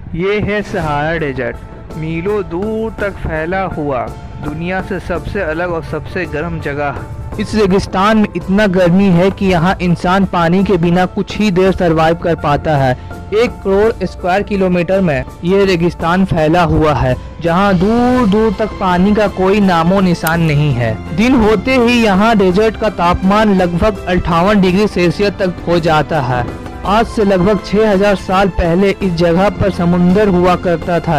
ये है Sahara desert, मीलों दूर तक फैला हुआ, दुनिया से सबसे अलग और सबसे गर्म जगह। इस रेगिस्तान में इतना गर्मी है कि यहाँ इंसान पानी के बिना कुछ ही देर सरवाइव कर पाता है। 1 करोड़ स्क्वायर किलोमीटर में ये रेगिस्तान फैला हुआ है, जहाँ दूर दूर तक पानी का कोई नामो निशान नहीं है। दिन होते ही यहाँ डेजर्ट का तापमान लगभग 58 डिग्री सेल्सियस तक हो जाता है। आज से लगभग 6000 साल पहले इस जगह पर समुंदर हुआ करता था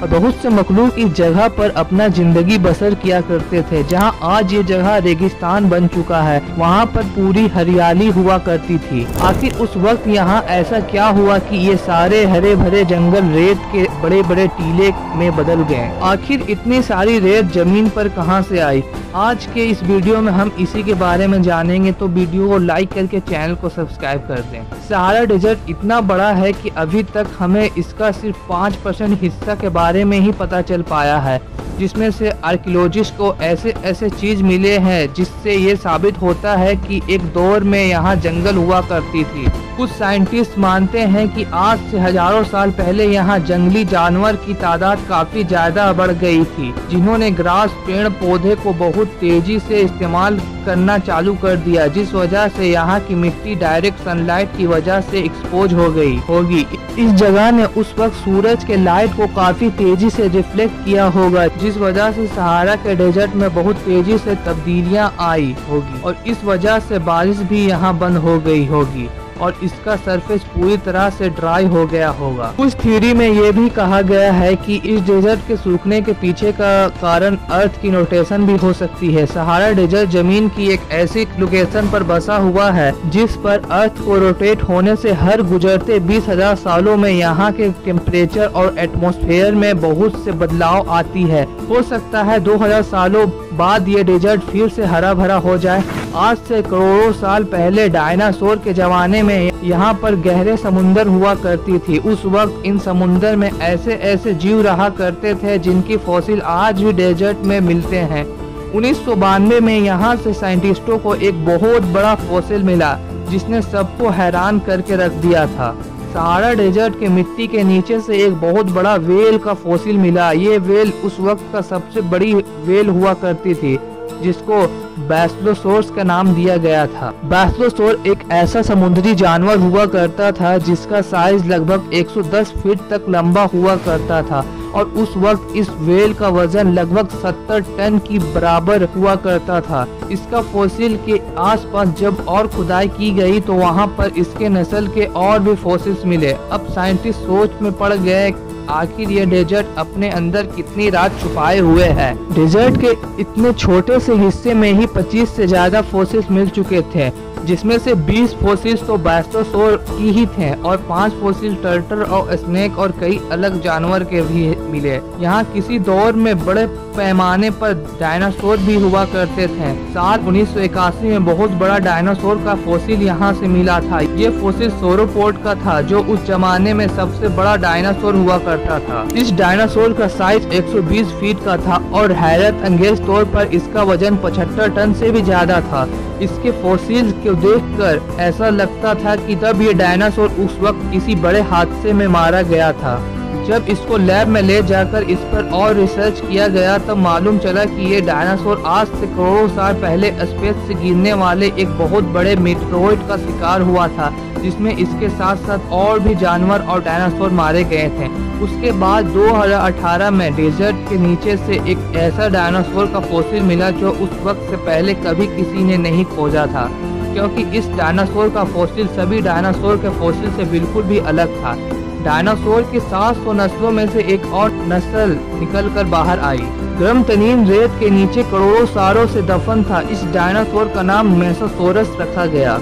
और बहुत से मखलूक इस जगह पर अपना जिंदगी बसर किया करते थे। जहां आज ये जगह रेगिस्तान बन चुका है, वहां पर पूरी हरियाली हुआ करती थी। आखिर उस वक्त यहां ऐसा क्या हुआ कि ये सारे हरे भरे जंगल रेत के बड़े बड़े टीले में बदल गए? आखिर इतनी सारी रेत जमीन पर कहां से आई? आज के इस वीडियो में हम इसी के बारे में जानेंगे, तो वीडियो को लाइक करके चैनल को सब्सक्राइब कर दें। सहारा डेजर्ट इतना बड़ा है कि अभी तक हमें इसका सिर्फ 5% हिस्सा के बारे में ही पता चल पाया है, जिसमें से आर्कियोलॉजिस्ट को ऐसे ऐसे चीज मिले हैं जिससे ये साबित होता है कि एक दौर में यहाँ जंगल हुआ करती थी। कुछ साइंटिस्ट मानते हैं कि आज से हजारों साल पहले यहाँ जंगली जानवर की तादाद काफी ज्यादा बढ़ गई थी, जिन्होंने ग्रास पेड़ पौधे को बहुत तेजी से इस्तेमाल करना चालू कर दिया, जिस वजह से यहाँ की मिट्टी डायरेक्ट सनलाइट की वजह से एक्सपोज हो गई होगी। इस जगह ने उस वक्त सूरज के लाइट को काफी तेजी से रिफ्लेक्ट किया होगा, जिस वजह से सहारा के डेजर्ट में बहुत तेजी से तब्दीलियां आई होगी और इस वजह से बारिश भी यहाँ बंद हो गई होगी और इसका सरफेस पूरी तरह से ड्राई हो गया होगा। कुछ थ्योरी में ये भी कहा गया है कि इस डेजर्ट के सूखने के पीछे का कारण अर्थ की रोटेशन भी हो सकती है। सहारा डेजर्ट जमीन की एक ऐसी लोकेशन पर बसा हुआ है जिस पर अर्थ को रोटेट होने से हर गुजरते 20,000 सालों में यहाँ के टेम्परेचर और एटमॉस्फेयर में बहुत से बदलाव आती है। हो सकता है 2000 सालों बाद ये डेजर्ट फिर से हरा भरा हो जाए। आज से करोड़ों साल पहले डायनासोर के जमाने में यहाँ पर गहरे समुंदर हुआ करती थी। उस वक्त इन समुंदर में ऐसे ऐसे जीव रहा करते थे जिनकी फॉसिल आज भी डेजर्ट में मिलते हैं। 1992 में यहाँ से साइंटिस्टों को एक बहुत बड़ा फॉसिल मिला जिसने सबको हैरान करके रख दिया था। सहारा डेजर्ट के मिट्टी के नीचे से एक बहुत बड़ा वेल का फॉसिल मिला। ये वेल उस वक्त का सबसे बड़ी वेल हुआ करती थी, जिसको बैस्लोसोरस का नाम दिया गया था। बैस्लोसोर एक ऐसा समुद्री जानवर हुआ करता था जिसका साइज लगभग 110 फीट तक लंबा हुआ करता था और उस वक्त इस वेल का वजन लगभग 70 टन की बराबर हुआ करता था। इसका फॉसिल के आसपास जब और खुदाई की गई तो वहां पर इसके नस्ल के और भी फॉसिल्स मिले। अब साइंटिस्ट सोच में पड़ गए आखिर ये डेजर्ट अपने अंदर कितनी राज छुपाए हुए है। डेजर्ट के इतने छोटे से हिस्से में ही 25 से ज्यादा फॉसिल्स मिल चुके थे, जिसमें से 20 फॉसिल्स तो बैस्लोसोर की ही थे और 5 फॉसिल टर्टल और स्नेक और कई अलग जानवर के भी मिले। यहाँ किसी दौर में बड़े पैमाने पर डायनासोर भी हुआ करते थे। साल 1981 में बहुत बड़ा डायनासोर का फॉसिल यहाँ से मिला था। ये फॉसिल सोरोपोड का था, जो उस जमाने में सबसे बड़ा डायनासोर हुआ करता था। इस डायनासोर का साइज 120 फीट का था और हैरत अंगेज तौर पर इसका वजन 75 टन से भी ज्यादा था। इसके फॉसिल को देखकर ऐसा लगता था कि तब ये डायनासोर उस वक्त किसी बड़े हादसे में मारा गया था। जब इसको लैब में ले जाकर इस पर और रिसर्च किया गया तब मालूम चला कि ये डायनासोर आज से करोड़ों साल पहले स्पेस से गिरने वाले एक बहुत बड़े मीटरोइड का शिकार हुआ था, जिसमें इसके साथ साथ और भी जानवर और डायनासोर मारे गए थे। उसके बाद 2018 में डेजर्ट के नीचे से एक ऐसा डायनासोर का फॉसिल मिला जो उस वक्त से पहले कभी किसी ने नहीं खोजा था, क्योंकि इस डायनासोर का फॉसिल सभी डायनासोर के फॉसिल से बिल्कुल भी अलग था। डायनासोर की 700 नस्लों में से एक और नस्ल निकलकर बाहर आई। गर्म तरीन रेत के नीचे करोड़ों सालों से दफन था। इस डायनासोर का नाम मेसोसोरस रखा गया।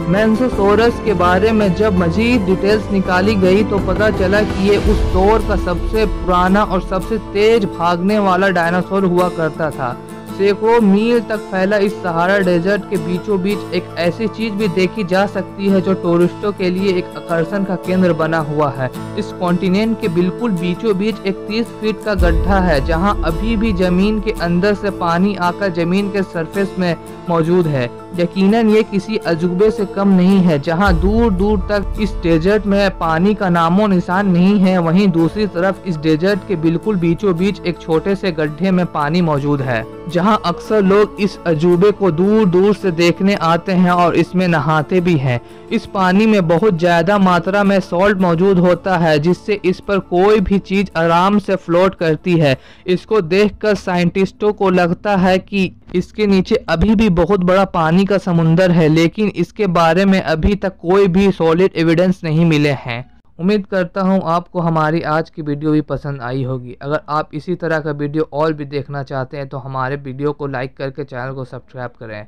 मेसोसोरस के बारे में जब मजीद डिटेल्स निकाली गई तो पता चला कि ये उस दौर का सबसे पुराना और सबसे तेज भागने वाला डायनासोर हुआ करता था। सैकड़ों मील तक फैला इस सहारा डेजर्ट के बीचों बीच एक ऐसी चीज भी देखी जा सकती है जो टूरिस्टों के लिए एक आकर्षण का केंद्र बना हुआ है। इस कॉन्टिनेंट के बिल्कुल बीचों बीच एक 30 फीट का गड्ढा है जहां अभी भी जमीन के अंदर से पानी आकर जमीन के सरफेस में मौजूद है। यकीनन ये किसी अजूबे से कम नहीं है। जहां दूर दूर तक इस डेजर्ट में पानी का नामो निशान नहीं है, वहीं दूसरी तरफ इस डेजर्ट के बिल्कुल बीचों बीच एक छोटे से गड्ढे में पानी मौजूद है, जहां अक्सर लोग इस अजूबे को दूर दूर से देखने आते हैं और इसमें नहाते भी हैं। इस पानी में बहुत ज्यादा मात्रा में सॉल्ट मौजूद होता है, जिससे इस पर कोई भी चीज आराम से फ्लोट करती है। इसको देखकर साइंटिस्टों को लगता है कि इसके नीचे अभी भी बहुत बड़ा पानी का समुंदर है, लेकिन इसके बारे में अभी तक कोई भी सॉलिड एविडेंस नहीं मिले हैं। उम्मीद करता हूँ आपको हमारी आज की वीडियो भी पसंद आई होगी। अगर आप इसी तरह का वीडियो और भी देखना चाहते हैं तो हमारे वीडियो को लाइक करके चैनल को सब्सक्राइब करें।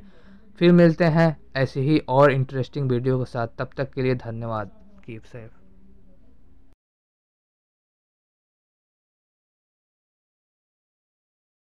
फिर मिलते हैं ऐसे ही और इंटरेस्टिंग वीडियो के साथ। तब तक के लिए धन्यवाद। Keep safe.